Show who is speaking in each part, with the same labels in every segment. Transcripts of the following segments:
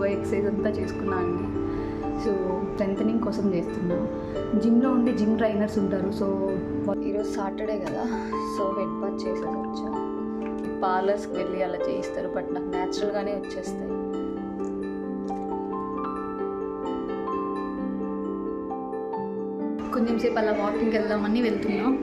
Speaker 1: Yoga exercise అంతా చేసుకున్నా అండి. సో స్ట్రెంథనింగ్ కోసం చేస్తున్నా. జిమ్లో ఉండే జిమ్ ట్రైనర్స్ ఉంటారు. సో ఈరోజు సాటర్డే కదా, సో హెడ్ బాత్ చేసేసి వచ్చా. పార్లర్స్కి వెళ్ళి అలా చేయిస్తారు, బట్ నాకు న్యాచురల్గానే వచ్చేస్తాయి. కొంచెం సేపు అలా వాకింగ్కి వెళ్దామని వెళ్తున్నాం.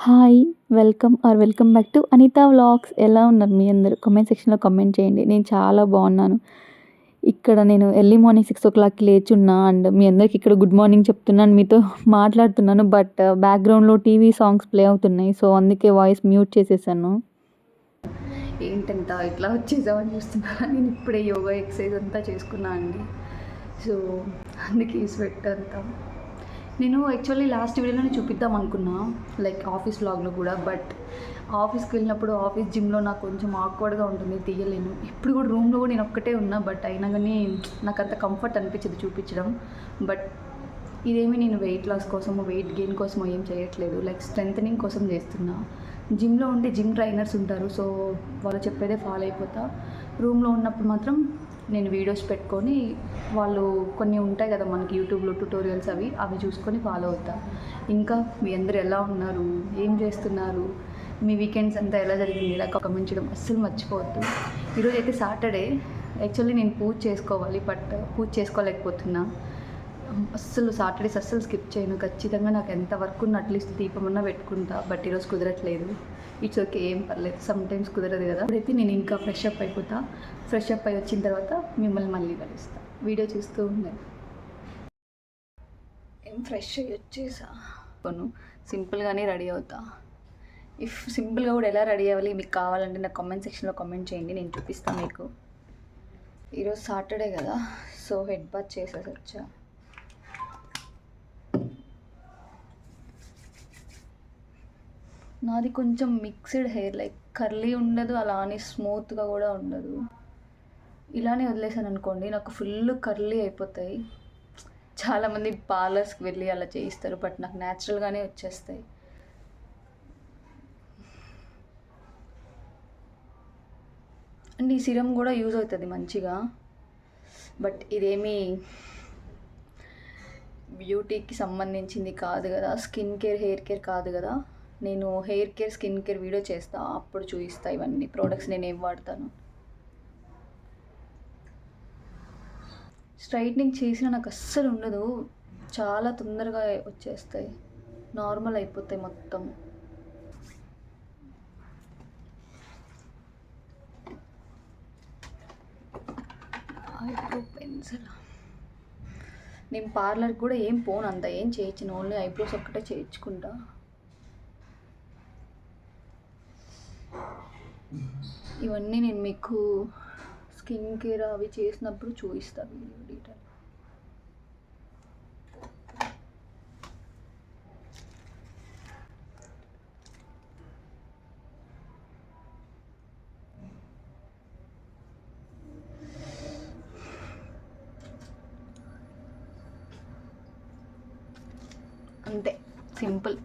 Speaker 2: Hi, welcome back to Anitha vlogs. ఎలా ఉన్నారు మీ అందరూ? కామెంట్ సెక్షన్లో కామెంట్ చేయండి. నేను చాలా బాగున్నాను. ఇక్కడ నేను ఎర్లీ మార్నింగ్ 6 o'clockకి లేచున్నా అండ్ మీ అందరికి ఇక్కడ గుడ్ మార్నింగ్ చెప్తున్నాను, మీతో మాట్లాడుతున్నాను. బట్ బ్యాక్గ్రౌండ్లో టీవీ సాంగ్స్ ప్లే అవుతున్నాయి, సో అందుకే వాయిస్ మ్యూట్ చేసేసాను.
Speaker 1: ఏంటంత ఇట్లా వచ్చేసామని చూస్తున్నా. నేను ఇప్పుడే యోగా ఎక్సర్సైజ్ అంతా చేసుకున్నా అండి. సో అందుకే ఈ స్వెట్ అంతా. నేను యాక్చువల్లీ లాస్ట్ వీడియోలో చూపిద్దాం అనుకున్నా, లైక్ ఆఫీస్ వ్లాగ్లో కూడా. బట్ ఆఫీస్కి వెళ్ళినప్పుడు ఆఫీస్ జిమ్లో నాకు కొంచెం ఆక్వర్డ్గా ఉంటుంది, తీయలేను. ఇప్పుడు కూడా రూమ్లో కూడా నేను ఒక్కటే ఉన్నా, బట్ అయినా కానీ నాకు అంత కంఫర్ట్ అనిపించదు చూపించడం. బట్ ఇదేమీ నేను వెయిట్ లాస్ కోసమో వెయిట్ గెయిన్ కోసమో ఏం చేయట్లేదు, లైక్ స్ట్రెంథనింగ్ కోసం చేస్తున్నా. జిమ్లో ఉండే జిమ్ ట్రైనర్స్ ఉంటారు, సో వాళ్ళు చెప్పేదే ఫాలో అయిపోతా. రూమ్లో ఉన్నప్పుడు మాత్రం నేను వీడియోస్ పెట్టుకొని, వాళ్ళు కొన్ని ఉంటాయి కదా మనకి యూట్యూబ్లో ట్యుటోరియల్స్, అవి చూసుకొని ఫాలో అవుతా. ఇంకా మీ అందరూ ఎలా ఉన్నారు, ఏం చేస్తున్నారు, మీ వీకెండ్స్ అంతా ఎలా జరిగింది, ఇలా కామెంట్ చేయడం అస్సలు మర్చిపోవద్దు. ఈరోజు అయితే సాటర్డే. యాక్చువల్లీ నేను పూజ చేసుకోవాలి, బట్ పూజ చేసుకోలేకపోతున్నా. అస్సలు సాటర్డేస్ అస్సలు స్కిప్ చేయను. ఖచ్చితంగా నాకు ఎంత వర్క్ ఉన్న అట్లీస్ట్ దీపమన్నా పెట్టుకుంటా, బట్ ఈరోజు కుదరట్లేదు. ఇట్స్ ఓకే, ఏం పర్లేదు, సమ్ టైమ్స్ కుదరదు కదా. ఇప్పుడైతే నేను ఇంకా ఫ్రెష్ అప్ అయిపోతా. ఫ్రెష్ అప్ అయి వచ్చిన తర్వాత మిమ్మల్ని మళ్ళీ కలుస్తా. వీడియో చూస్తూ ఉన్నాను. ఏం ఫ్రెష్ అయ్యి వచ్చేసా, కొను సింపుల్గానే రెడీ అవుతా. ఇఫ్ సింపుల్గా కూడా ఎలా రెడీ అవ్వాలి మీకు కావాలంటే నాకు కామెంట్ సెక్షన్లో కామెంట్ చేయండి, నేను చూపిస్తాను మీకు. ఈరోజు సాటర్డే కదా, సో హెడ్ బాత్ చేసేసి వచ్చా. నాది కొంచెం మిక్స్డ్ హెయిర్, లైక్ కర్లీ ఉండదు, అలా అని స్మూత్గా కూడా ఉండదు. ఇలానే వదిలేసాను అనుకోండి, నాకు ఫుల్ కర్లీ అయిపోతాయి. చాలామంది పార్లర్స్కి వెళ్ళి అలా చేయిస్తారు, బట్ నాకు న్యాచురల్గానే వచ్చేస్తాయి. అండ్ ఈ సిరం కూడా యూజ్ అవుతుంది మంచిగా, బట్ ఇదేమీ బ్యూటీకి సంబంధించింది కాదు కదా, స్కిన్ కేర్ హెయిర్ కేర్ కాదు కదా. నేను hair care skin care video చేస్తా, అప్పుడు చూపిస్తా ఇవన్నీ ప్రోడక్ట్స్ నేను ఏం వాడతాను. స్ట్రైట్నింగ్ చేసినా నాకు అస్సలు ఉండదు, చాలా తొందరగా వచ్చేస్తాయి, నార్మల్ అయిపోతాయి మొత్తం. ఐబ్రో పెన్సిల్ నేను పార్లర్కి కూడా ఏం పోను, అంత ఏం చేయించిన, ఓన్లీ ఐబ్రోస్ ఒక్కటే చేయించుకుంటా. ఇవన్నీ నేను మీకు స్కిన్ కేర్ అవి చేసినప్పుడు చూపిస్తాను వీడియో డీటెయిల్. అంతే, సింపుల్.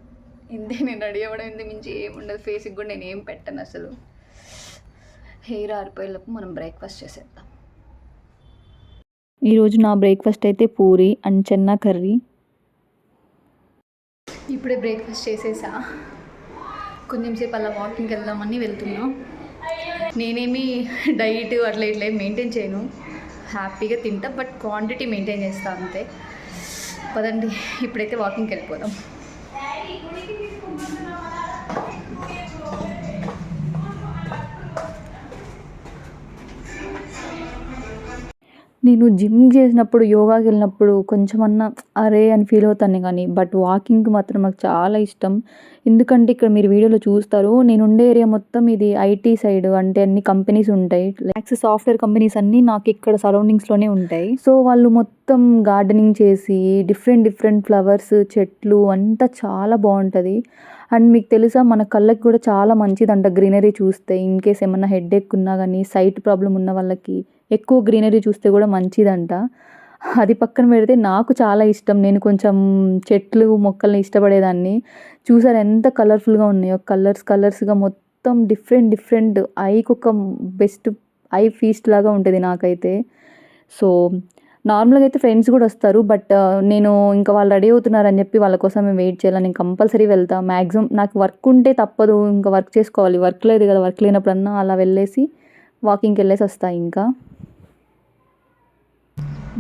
Speaker 1: ఇంతే, నేను రెడీ అవ్వడం ఇంత మించి ఏముండదు. ఫేస్కి కూడా నేను ఏం పెట్టను అసలు. హెయిర్ ఆరిపోయేలోపు మనం బ్రేక్ఫాస్ట్ చేసేద్దాం.
Speaker 2: ఈరోజు నా బ్రేక్ఫాస్ట్ అయితే పూరి అండ్ చెన్నా కర్రీ.
Speaker 1: ఇప్పుడే బ్రేక్ఫాస్ట్ చేసేసా. కొంచెం సేపు అలా వాకింగ్కి వెళ్దామని వెళ్తున్నాం. నేనేమి డైట్ అట్లా ఇట్లా ఏం మెయింటైన్ చేయను, హ్యాపీగా తింటా, బట్ క్వాంటిటీ మెయింటైన్ చేస్తా అంతే. పదండి ఇప్పుడైతే వాకింగ్కి వెళ్ళిపోదాం.
Speaker 2: నేను జిమ్ చేసినప్పుడు, యోగాకి వెళ్ళినప్పుడు కొంచెమన్నా అరే అని ఫీల్ అవుతాను కానీ, బట్ వాకింగ్‌కి మాత్రం నాకు చాలా ఇష్టం. ఎందుకంటే ఇక్కడ మీరు వీడియోలో చూస్తారు. నేను ఉండే ఏరియా మొత్తం ఇది ఐటీ సైడ్, అంటే అన్ని కంపెనీస్ ఉంటాయి. యాక్సిస్ సాఫ్ట్‌వేర్ కంపెనీస్ అన్నీ నాకు ఇక్కడ సరౌండింగ్స్‌లోనే ఉంటాయి. సో వాళ్ళు మొత్తం గార్డెనింగ్ చేసి డిఫరెంట్ డిఫరెంట్ ఫ్లవర్స్, చెట్లు అంతా చాలా బావుంటది. అండ్ మీకు తెలుసా మన కళ్ళకి కూడా చాలా మంచిదంట గ్రీనరీ చూస్తే. ఇన్‌కేస్ ఏమన్నా హెడేక్ ఉన్నా గానీ, సైట్ ప్రాబ్లమ్ ఉన్న వాళ్ళకి ఎక్కువ గ్రీనరీ చూస్తే కూడా మంచిదంట. అది పక్కన పెడితే నాకు చాలా ఇష్టం. నేను కొంచెం చెట్లు, మొక్కల్ని ఇష్టపడేదాన్ని. చూసారా ఎంత కలర్‌ఫుల్‌గా ఉన్నాయో. కలర్స్‌గా మొత్తం డిఫరెంట్ డిఫరెంట్ ఐకొక బెస్ట్ ఐ ఫీస్ట్ లాగా ఉంటది నాకైతే. సో, నార్మల్‌గా అయితే ఫ్రెండ్స్ గూడా వస్తారు. బట్ నేను ఇంకా వాళ్ళు రెడీ అవుతున్నారని చెప్పి వాళ్ళ కోసం మేము వెయిట్ చేయాలా. నేను కంపల్సరీ వెళ్తా. మాక్సిమం నాకు వర్క్ ఉంటే తప్పదు. ఇంకా వర్క్ చేసుకోవాలి. వర్క్ లేదు కదా! వర్క్ లేనప్పుడన్నా అలా వెళ్ళేసి వాకింగ్‌కెళ్ళేసి వస్తా ఇంకా.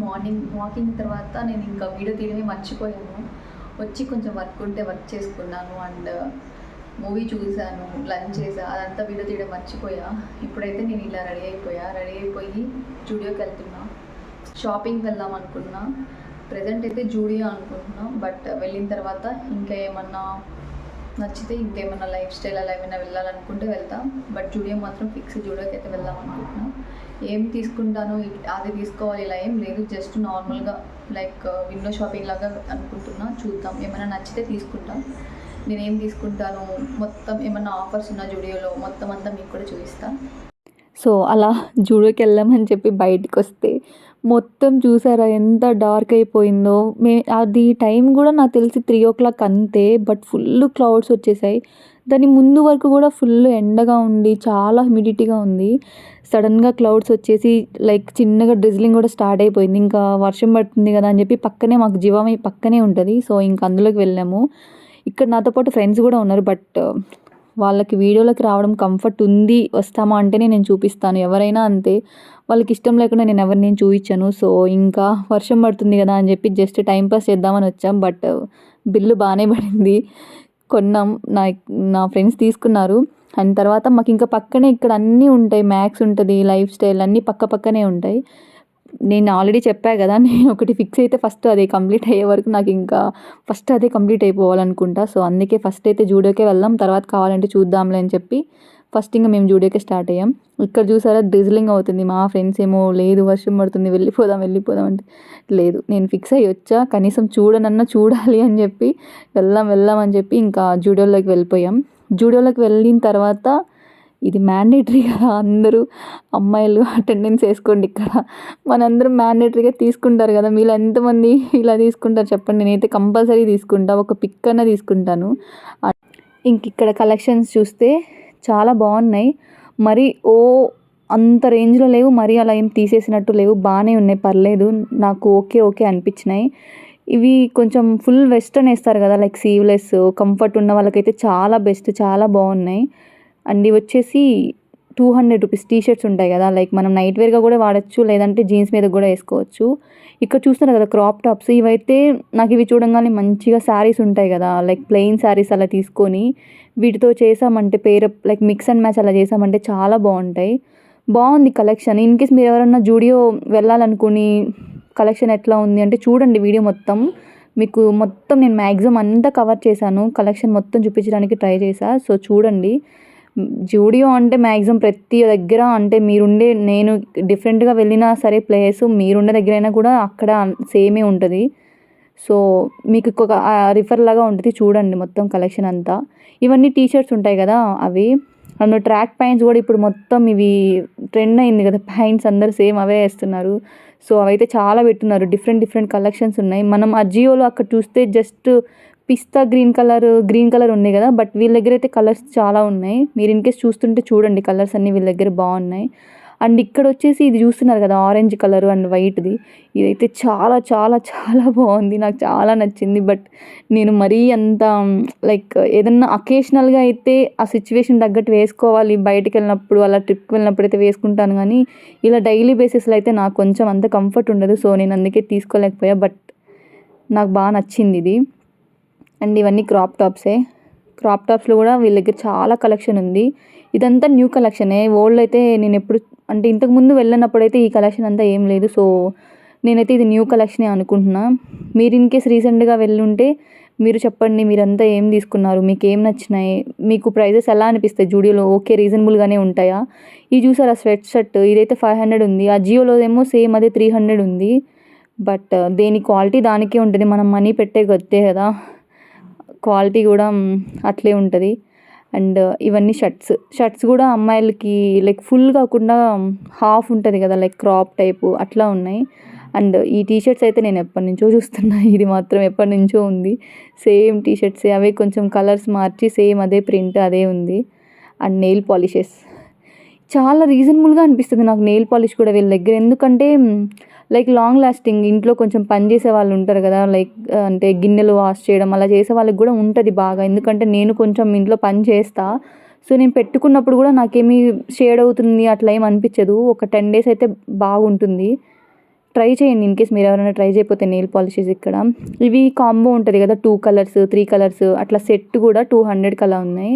Speaker 2: మార్నింగ్ వాకింగ్ తర్వాత నేను ఇంకా వీడియో తీయడమే మర్చిపోయాను. వచ్చి కొంచెం వర్క్ ఉంటే వర్క్ చేసుకున్నాను. అండ్ మూవీ చూసాను, లంచ్ చేసా, అదంతా వీడియో తీయడం మర్చిపోయా. ఇప్పుడైతే నేను ఇలా రెడీ అయిపోయి జూడియోకి వెళ్తున్నా. షాపింగ్కి వెళ్దాం అనుకున్నా. ప్రజెంట్ అయితే జూడియో అనుకుంటున్నా. బట్ వెళ్ళిన తర్వాత ఇంకా ఏమన్నా నచ్చితే ఇంకేమన్నా లైఫ్ స్టైల్ అలా ఏమైనా వెళ్ళాలనుకుంటే వెళ్తాం. బట్ జూడియో మాత్రం ఫిక్స్. జూడియోకి అయితే వెళ్దాం అనుకుంటున్నా. ఏం తీసుకుంటాను, అది తీసుకోవాలి ఇలా ఏం లేదు. జస్ట్ నార్మల్గా లైక్ విండో షాపింగ్ లాగా అనుకుంటున్నా. చూద్దాం, ఏమైనా నచ్చితే తీసుకుంటాం. నేనేం తీసుకుంటాను, మొత్తం ఏమన్నా ఆఫర్స్ ఉన్న జూడియోలో మొత్తం అంతా మీకు కూడా చూపిస్తాను. సో అలా జూడియోకి వెళ్దామని చెప్పి బయటకొస్తే మొత్తం చూసారా ఎంత డార్క్ అయిపోయిందో. అది టైం కూడా నాకు తెలిసి 3:00 అంతే. బట్ ఫుల్ క్లౌడ్స్ వచ్చేసాయి. దాని ముందు వరకు కూడా ఫుల్ ఎండగా ఉండి చాలా హ్యూమిడిటీగా ఉంది. సడన్గా క్లౌడ్స్ వచ్చేసి లైక్ చిన్నగా డ్రిజ్లింగ్ కూడా స్టార్ట్ అయిపోయింది. ఇంకా వర్షం పడుతుంది కదా అని చెప్పి పక్కనే మాకు జివామి పక్కనే ఉంటుంది. సో ఇంక అందులోకి వెళ్ళాము. ఇక్కడ నాతో పాటు ఫ్రెండ్స్ కూడా ఉన్నారు. బట్ వాళ్ళకి వీడియోలోకి రావడం కంఫర్ట్ ఉంది, వస్తామా అంటేనే నేను చూపిస్తాను. ఎవరైనా అంతే, వాళ్ళకి ఇష్టం లేకుండా నేను ఎవరిని చూపించను. సో ఇంకా వర్షం పడుతుంది కదా అని చెప్పి జస్ట్ టైం పాస్ చేద్దామని వచ్చాం. బట్ బిల్లు బాగానే పడింది. కొన్నాం. నా ఫ్రెండ్స్ తీసుకున్నారు. అండ్ తర్వాత మాకు ఇంకా పక్కనే ఇక్కడ అన్నీ ఉంటాయి. మ్యాక్స్ ఉంటుంది, లైఫ్ స్టైల్ అన్నీ పక్కనే ఉంటాయి. నేను ఆల్రెడీ చెప్పా కదా, నేను ఒకటి ఫిక్స్ అయితే ఫస్ట్ అది కంప్లీట్ అయ్యే వరకు నాకు ఇంకా ఫస్ట్ అదే కంప్లీట్ అయిపోవాలనుకుంటా. సో అందుకే ఫస్ట్ అయితే జూడియోకే వెళ్దాం, తర్వాత కావాలంటే చూద్దాంలే అని చెప్పి ఫస్ట్ ఇంకా మేము జూడియోకే స్టార్ట్ అయ్యాం. ఇక్కడ చూసారా డ్రిజ్లింగ్ అవుతుంది. మా ఫ్రెండ్స్ ఏమో లేదు వర్షం పడుతుంది వెళ్ళిపోదాం అంటే లేదు, నేను ఫిక్స్ అయ్యి వచ్చా, కనీసం చూడాలి అని చెప్పి వెళ్దాం అని చెప్పి ఇంకా జూడియోలోకి వెళ్ళిపోయాం. జూడియోలోకి వెళ్ళిన తర్వాత ఇది మ్యాండేటరీ కదా, అందరూ అమ్మాయిలు అటెండెన్స్ వేసుకోండి ఇక్కడ. మనందరం మ్యాండేటరీగా తీసుకుంటారు కదా. మీలో ఎంతమంది ఇలా తీసుకుంటారు చెప్పండి. నేనైతే కంపల్సరీ తీసుకుంటా. ఒక పిక్ అన్న తీసుకుంటాను. ఇంక ఇక్కడ కలెక్షన్స్ చూస్తే చాలా బాగున్నాయి. మరి అంత రేంజ్లో లేవు, మరి అలా ఏం తీసేసినట్టు లేవు. బాగానే ఉన్నాయి, పర్లేదు. నాకు ఓకే అనిపించినాయి. ఇవి కొంచెం ఫుల్ వెస్టర్న్ వేస్తారు కదా, లైక్ సీవ్లెస్ కంఫర్ట్ ఉన్న వాళ్ళకైతే చాలా బెస్ట్, చాలా బాగున్నాయి. అండ్ ఇవి వచ్చేసి 200 రూపీస్ టీ షర్ట్స్ ఉంటాయి కదా, లైక్ మనం నైట్ వేర్గా కూడా వాడచ్చు, లేదంటే జీన్స్ మీద కూడా వేసుకోవచ్చు. ఇక్కడ చూస్తున్నారు కదా క్రాప్ టాప్స్. ఇవైతే నాకు ఇవి చూడంగానే మంచిగా శారీస్ ఉంటాయి కదా, లైక్ ప్లెయిన్ శారీస్ అలా తీసుకొని వీటితో చేసామంటే pair up like mix and match అలా చేసామంటే చాలా బాగుంటాయి. బాగుంది కలెక్షన్. ఇన్ కేస్ మీరు ఎవరన్నా జూడియో వెళ్ళాలనుకుని కలెక్షన్ ఎట్లా ఉంది అంటే చూడండి వీడియో మొత్తం. మీకు మొత్తం నేను మ్యాక్సిమం అంతా కవర్ చేశాను. కలెక్షన్ మొత్తం చూపించడానికి ట్రై చేశా. సో చూడండి. జూడియో అంటే మ్యాక్సిమం ప్రతి దగ్గర, అంటే నేను డిఫరెంట్గా వెళ్ళినా సరే ప్లేస్, మీరుండే దగ్గరైనా కూడా అక్కడ సేమే ఉంటుంది. సో మీకు ఒక రిఫర్ లాగా ఉంటుంది. చూడండి మొత్తం కలెక్షన్ అంతా. ఇవన్నీ టీ షర్ట్స్ ఉంటాయి కదా అవి. అండ్ ట్రాక్ ప్యాంట్స్ కూడా ఇప్పుడు మొత్తం ఇవి ట్రెండ్ అయింది కదా, ప్యాంట్స్ అందరు సేమ్ అవే వేస్తున్నారు. సో అవైతే చాలా పెట్టున్నారు. డిఫరెంట్ కలెక్షన్స్ ఉన్నాయి. మనం అజియోలో అక్కడ చూస్తే జస్ట్ పిస్తా గ్రీన్ కలర్ ఉంది కదా, బట్ వీళ్ళ దగ్గర అయితే కలర్స్ చాలా ఉన్నాయి. మీరు ఇన్ కేస్ చూస్తుంటే చూడండి, కలర్స్ అన్నీ వీళ్ళ దగ్గర బాగున్నాయి. అండ్ ఇక్కడ వచ్చేసి ఇది చూస్తున్నారు కదా ఆరెంజ్ కలర్ అండ్ వైట్ది, ఇదైతే చాలా చాలా చాలా బాగుంది. నాకు చాలా నచ్చింది. బట్ నేను మరీ అంత లైక్ ఏదన్నా అకేషనల్గా అయితే ఆ సిచ్యువేషన్ తగ్గట్టు వేసుకోవాలి, బయటికి వెళ్ళినప్పుడు అలా ట్రిప్కి వెళ్ళినప్పుడు అయితే వేసుకుంటాను. కానీ ఇలా డైలీ బేసిస్లో అయితే నాకు కొంచెం అంత కంఫర్ట్ ఉండదు. సో నేను అందుకే తీసుకోలేకపోయా. బట్ నాకు బాగా నచ్చింది ఇది. అండ్ ఇవన్నీ క్రాప్ టాప్స్లో కూడా వీళ్ళ దగ్గర చాలా కలెక్షన్ ఉంది. ఇదంతా న్యూ కలెక్షనే. ఓల్డ్ అయితే నేను ఎప్పుడు అంటే ఇంతకుముందు వెళ్ళినప్పుడైతే ఈ కలెక్షన్ అంతా ఏం లేదు. సో నేనైతే ఇది న్యూ కలెక్షనే అనుకుంటున్నా. మీరు ఇన్ కేస్ రీసెంట్గా వెళ్ళుంటే మీరు చెప్పండి, మీరంతా ఏం తీసుకున్నారు, మీకు ఏం నచ్చినాయి, మీకు ప్రైజెస్ ఎలా అనిపిస్తాయి జూడియోలో? ఓకే, రీజనబుల్గానే ఉంటాయా? ఇది చూసారా స్వెట్ షర్ట్, ఇదైతే 500 ఉంది. ఆ జియోలో ఏమో సేమ్ అదే 300 ఉంది. బట్ దేని క్వాలిటీ దానికే ఉంటుంది. మనం మనీ పెట్టే గొత్తే కదా, క్వాలిటీ కూడా అట్లే ఉంటుంది. అండ్ ఇవన్నీ షర్ట్స్ కూడా అమ్మాయిలకి లైక్ ఫుల్ కాకుండా హాఫ్ ఉంటుంది కదా, లైక్ క్రాప్ టైపు అట్లా ఉన్నాయి. అండ్ ఈ టీషర్ట్స్ అయితే నేను ఎప్పటి నుంచో చూస్తున్నా. ఇది మాత్రం ఎప్పటి నుంచో ఉంది. సేమ్ టీషర్ట్సే, అవే కొంచెం కలర్స్ మార్చి సేమ్ అదే ప్రింట్ అదే ఉంది. అండ్ నెయిల్ పాలిషెస్ చాలా రీజనబుల్గా అనిపిస్తుంది నాకు. నెయిల్ పాలిష్ కూడా వీళ్ళ దగ్గర, ఎందుకంటే లైక్ లాంగ్ లాస్టింగ్. ఇంట్లో కొంచెం పని చేసే వాళ్ళు ఉంటారు కదా, లైక్ అంటే గిన్నెలు వాష్ చేయడం అలా చేసే వాళ్ళకి కూడా ఉంటుంది బాగా. ఎందుకంటే నేను కొంచెం ఇంట్లో పని చేస్తా. సో నేను పెట్టుకున్నప్పుడు కూడా నాకేమీ షేడ్ అవుతుంది అట్లా ఏమి అనిపించదు. ఒక 10 days అయితే బాగుంటుంది. ట్రై చేయండి ఇన్ కేస్ మీరు ఎవరైనా ట్రై చేయకపోతే నెయిల్ పాలిషెస్ ఇక్కడ. ఇవి కాంబో ఉంటుంది కదా, 2 కలర్స్ 3 కలర్స్ అట్లా సెట్ కూడా 200 అలా ఉన్నాయి.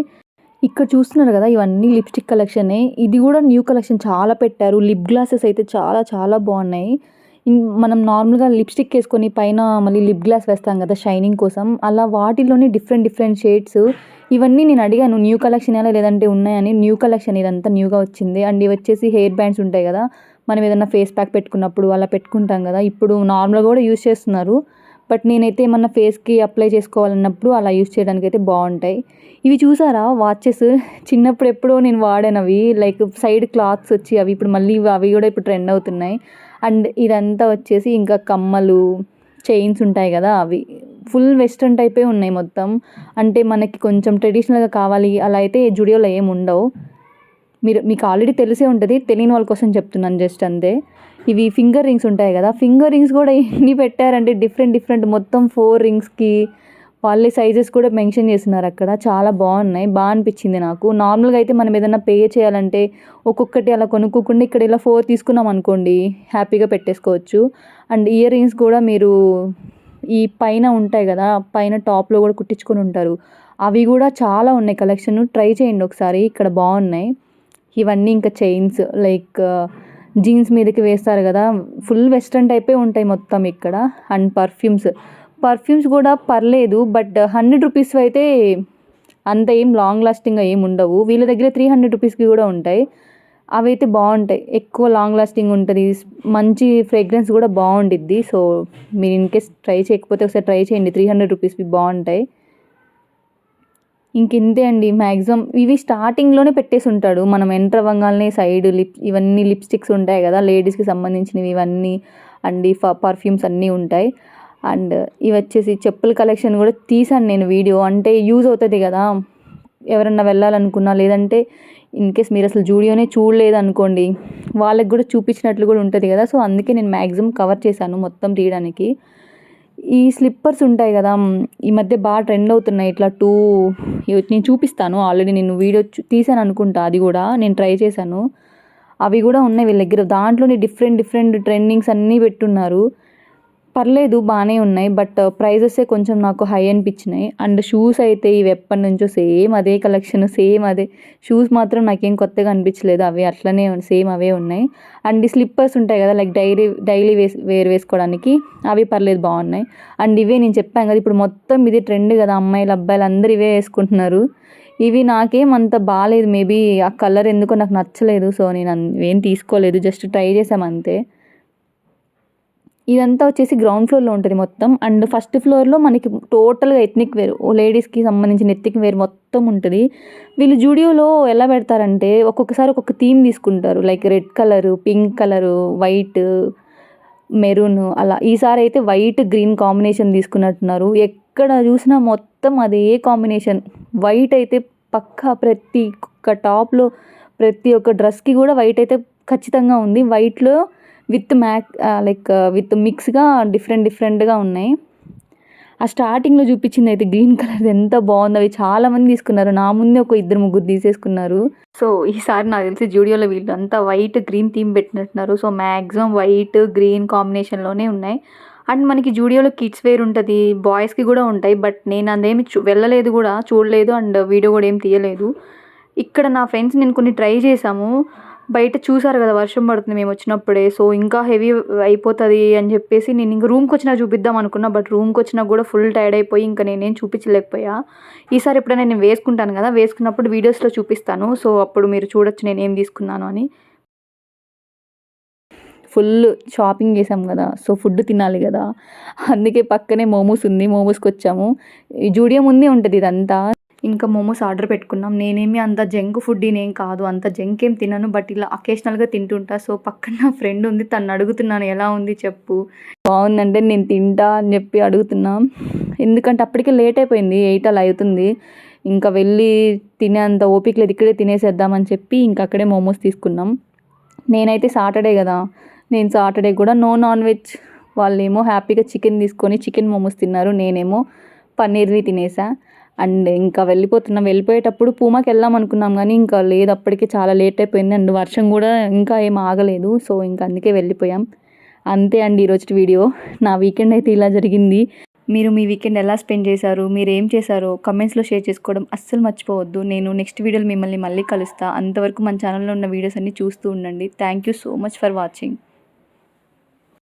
Speaker 2: ఇక్కడ చూస్తున్నారు కదా, ఇవన్నీ లిప్స్టిక్ కలెక్షనే. ఇది కూడా న్యూ కలెక్షన్ చాలా పెట్టారు. లిప్ గ్లాసెస్ అయితే చాలా చాలా బాగున్నాయి. మనం నార్మల్గా లిప్స్టిక్ వేసుకొని పైన మళ్ళీ లిప్ గ్లాస్ వేస్తాం కదా షైనింగ్ కోసం, అలా వాటిలోనే డిఫరెంట్ షేడ్స్. ఇవన్నీ నేను అడిగాను న్యూ కలెక్షన్ ఎలా లేదంటే ఉన్నాయని. న్యూ కలెక్షన్ ఇదంతా న్యూగా వచ్చింది. అండ్ ఇవి వచ్చేసి హెయిర్ బ్యాండ్స్ ఉంటాయి కదా, మనం ఏదైనా ఫేస్ ప్యాక్ పెట్టుకున్నప్పుడు అలా పెట్టుకుంటాం కదా, ఇప్పుడు నార్మల్గా కూడా యూస్ చేస్తున్నారు. బట్ నేనైతే ఏమన్నా ఫేస్కి అప్లై చేసుకోవాలన్నప్పుడు అలా యూస్ చేయడానికి అయితే బాగుంటాయి. ఇవి చూసారా వాచెస్, చిన్నప్పుడు ఎప్పుడో నేను వాడాను అవి, లైక్ సైడ్ క్లాత్స్ వచ్చి అవి ఇప్పుడు మళ్ళీ అవి కూడా ఇప్పుడు ట్రెండ్ అవుతున్నాయి. అండ్ ఇదంతా వచ్చేసి ఇంకా కమ్మలు చైన్స్ ఉంటాయి కదా, అవి ఫుల్ వెస్ట్రన్ టైపే ఉన్నాయి మొత్తం. అంటే మనకి కొంచెం ట్రెడిషనల్గా కావాలి అలా అయితే జుడియోలో ఏమి ఉండవు. మీకు ఆల్రెడీ తెలిసే ఉంటుంది, తెలియని వాళ్ళ కోసం చెప్తున్నాను జస్ట్ అంతే. ఇవి ఫింగర్ రింగ్స్ ఉంటాయి కదా, ఫింగర్ రింగ్స్ కూడా ఎన్ని పెట్టారంటే డిఫరెంట్ మొత్తం 4 రింగ్స్కి వాళ్ళే సైజెస్ కూడా మెన్షన్ చేస్తున్నారు అక్కడ. చాలా బాగున్నాయి, బాగా అనిపించింది నాకు. నార్మల్గా అయితే మనం ఏదైనా పే చేయాలంటే ఒక్కొక్కటి అలా కొనుక్కోకుండా ఇక్కడ ఇలా 4 తీసుకున్నాం అనుకోండి హ్యాపీగా పెట్టేసుకోవచ్చు. అండ్ ఇయర్ రింగ్స్ కూడా మీరు ఈ పైన ఉంటాయి కదా, పైన టాప్లో కూడా కుట్టించుకొని ఉంటారు, అవి కూడా చాలా ఉన్నాయి కలెక్షన్. ట్రై చేయండి ఒకసారి, ఇక్కడ బాగున్నాయి. ఇవన్నీ ఇంకా చైన్స్ లైక్ జీన్స్ మీదకి వేస్తారు కదా, ఫుల్ వెస్ట్రన్ టైపే ఉంటాయి మొత్తం ఇక్కడ. అండ్ పర్ఫ్యూమ్స్ కూడా పర్లేదు, బట్ 100 రూపీస్ అయితే అంత ఏం లాంగ్ లాస్టింగ్గా ఏమి ఉండవు. వీళ్ళ దగ్గర 300 రూపీస్కి కూడా ఉంటాయి. అవి అయితే బాగుంటాయి, ఎక్కువ లాంగ్ లాస్టింగ్ ఉంటుంది, మంచి ఫ్రేగ్రెన్స్ కూడా బాగుండిద్ది. సో మీరు ఇన్ కేస్ ట్రై చేయకపోతే ఒకసారి ట్రై చేయండి, 300 రూపీస్వి బాగుంటాయి. ఇంకెంతే అండి మ్యాక్సిమం ఇవి స్టార్టింగ్లోనే పెట్టేసి ఉంటాడు. మనం ఎంటర్ అవ్వగానే సైడ్ ఇవన్నీ లిప్స్టిక్స్ ఉంటాయి కదా లేడీస్కి సంబంధించినవి ఇవన్నీ. అండ్ ఈ పర్ఫ్యూమ్స్ అన్నీ ఉంటాయి. అండ్ ఇవి వచ్చేసి చెప్పుల కలెక్షన్ కూడా తీసాను నేను వీడియో, అంటే యూజ్ అవుతుంది కదా ఎవరన్నా వెళ్ళాలనుకున్నా, లేదంటే ఇన్ కేస్ మీరు అసలు జూడియోనే చూడలేదు అనుకోండి వాళ్ళకి కూడా చూపించినట్లు కూడా ఉంటుంది కదా. సో అందుకే నేను మ్యాక్సిమం కవర్ చేశాను మొత్తం తీయడానికి. ఈ స్లిప్పర్స్ ఉంటాయి కదా, ఈ మధ్య బాగా ట్రెండ్ అవుతున్నాయి. ఇట్లా 2 నేను చూపిస్తాను, ఆల్రెడీ నేను వీడియో తీసాను అనుకుంటా, అది కూడా నేను ట్రై చేశాను. అవి కూడా ఉన్నాయి వీళ్ళ దగ్గర. దాంట్లోనే డిఫరెంట్ ట్రెండింగ్స్ అన్నీ పెట్టున్నారు. పర్లేదు బాగానే ఉన్నాయి, బట్ ప్రైజెసే కొంచెం నాకు హై అనిపించినాయి. అండ్ షూస్ అయితే ఇవి ఎప్పటి నుంచో సేమ్ అదే కలెక్షన్, సేమ్ అదే షూస్ మాత్రం నాకేం కొత్తగా అనిపించలేదు, అవి అట్లనే సేమ్ అవే ఉన్నాయి. అండ్ ఈ స్లిప్పర్స్ ఉంటాయి కదా లైక్ డైలీ వేసుకోవడానికి, అవి పర్లేదు బాగున్నాయి. అండ్ ఇవే నేను చెప్పాను కదా ఇప్పుడు మొత్తం ఇది ట్రెండ్ కదా, అమ్మాయిలు అబ్బాయిలు అందరూ ఇవే వేసుకుంటున్నారు. ఇవి నాకేం అంత బాగాలేదు, మేబీ ఆ కలర్ ఎందుకో నాకు నచ్చలేదు. సో నేను ఏం తీసుకోలేదు, జస్ట్ ట్రై చేసాం అంతే. ఇదంతా వచ్చేసి గ్రౌండ్ ఫ్లోర్లో ఉంటుంది మొత్తం. అండ్ ఫస్ట్ ఫ్లోర్లో మనకి టోటల్గా ఎత్నిక్ వేర్, లేడీస్కి సంబంధించిన ఎత్నిక్ వేర్ మొత్తం ఉంటుంది. వీళ్ళు జూడియోలో ఎలా పెడతారంటే ఒక్కొక్కసారి ఒక్కొక్క థీమ్ తీసుకుంటారు, like red colour, pink colour, white, maroon అలా. ఈసారి అయితే వైట్ గ్రీన్ కాంబినేషన్ తీసుకున్నట్టున్నారు. ఎక్కడ చూసినా మొత్తం అదే కాంబినేషన్. వైట్ అయితే పక్కా ప్రతి ఒక్క టాప్లో ప్రతి ఒక్క డ్రెస్కి కూడా వైట్ అయితే ఖచ్చితంగా ఉంది. వైట్లో విత్ విత్ మిక్స్గా డిఫరెంట్గా ఉన్నాయి. ఆ స్టార్టింగ్లో చూపించింది అయితే గ్రీన్ కలర్ ఎంత బాగుంది, అవి చాలామంది తీసుకున్నారు. నా ముందే ఒక 2-3 తీసేసుకున్నారు. సో ఈసారి నాకు తెలిసి జూడియోలో వీళ్ళు అంతా వైట్ గ్రీన్ థీమ్ పెట్టినట్టున్నారు. సో మ్యాక్సిమం వైట్ గ్రీన్ కాంబినేషన్లోనే ఉన్నాయి. అండ్ మనకి జూడియోలో కిడ్స్ వేర్ ఉంటుంది, బాయ్స్కి కూడా ఉంటాయి. బట్ నేను అదేమి వెళ్ళలేదు కూడా, చూడలేదు, అండ్ వీడియో కూడా ఏం తీయలేదు. ఇక్కడ నా ఫ్రెండ్స్ నేను కొన్ని ట్రై చేసాము. బయట చూసారు కదా వర్షం పడుతుంది మేము వచ్చినప్పుడే. సో ఇంకా హెవీ అయిపోతుంది అని చెప్పేసి నేను ఇంక రూమ్కి వచ్చినా చూపిద్దాం అనుకున్నా. బట్ రూమ్కి వచ్చినా కూడా ఫుల్ టైర్డ్ అయిపోయి ఇంకా నేనేం చూపించలేకపోయా. ఈసారి ఎప్పుడైనా నేను వేసుకుంటాను కదా, వేసుకున్నప్పుడు వీడియోస్లో చూపిస్తాను. సో అప్పుడు మీరు చూడొచ్చు నేను ఏం తీసుకున్నాను అని. ఫుల్ షాపింగ్ చేసాం కదా, సో ఫుడ్ తినాలి కదా, అందుకే పక్కనే మోమోస్ ఉంది, మోమోస్కి వచ్చాము. ఈ జూడియో ముందే ఉంటుంది ఇదంతా. ఇంకా మోమోస్ ఆర్డర్ పెట్టుకున్నాం. నేనేమి అంత జంక్ ఫుడ్ ఏం కాదు, అంత జంక్ ఏం తినను, బట్ ఇలా అకేషనల్గా తింటుంటా. సో పక్కన నా ఫ్రెండ్ ఉంది, తను అడుగుతున్నాను ఎలా ఉంది చెప్పు, బాగుందంటే నేను తింటా అని చెప్పి అడుగుతున్నాం. ఎందుకంటే అప్పటికే లేట్ అయిపోయింది, 8 అలా అవుతుంది. ఇంకా వెళ్ళి తినేంత ఓపిక లేదు, ఇక్కడే తినేసేద్దామని చెప్పి ఇంకా అక్కడే మోమోస్ తీసుకున్నాం. నేనైతే సాటర్డే కదా, నేను సాటర్డే కూడా నో నాన్ వెజ్. వాళ్ళేమో హ్యాపీగా చికెన్ తీసుకొని చికెన్ మోమోస్ తిన్నారు, నేనేమో పన్నీర్వి తినేసా. అండ్ ఇంకా వెళ్ళిపోయేటప్పుడు పూమాకి వెళ్దాం అనుకున్నాం కానీ ఇంకా లేదు, అప్పటికే చాలా లేట్ అయిపోయింది. అండ్ వర్షం కూడా ఇంకా ఏం ఆగలేదు. సో ఇంకా అందుకే వెళ్ళిపోయాం. అంతే అండి ఈరోజు వీడియో. నా వీకెండ్ అయితే ఇలా జరిగింది. మీరు మీ వీకెండ్ ఎలా స్పెండ్ చేశారు, మీరు ఏం చేశారో కమెంట్స్లో షేర్ చేసుకోవడం అస్సలు మర్చిపోవద్దు. నేను నెక్స్ట్ వీడియోలో మిమ్మల్ని మళ్ళీ కలుస్తా. అంతవరకు మన ఛానల్లో ఉన్న వీడియోస్ అన్నీ చూస్తూ ఉండండి. Thank you so much for watching.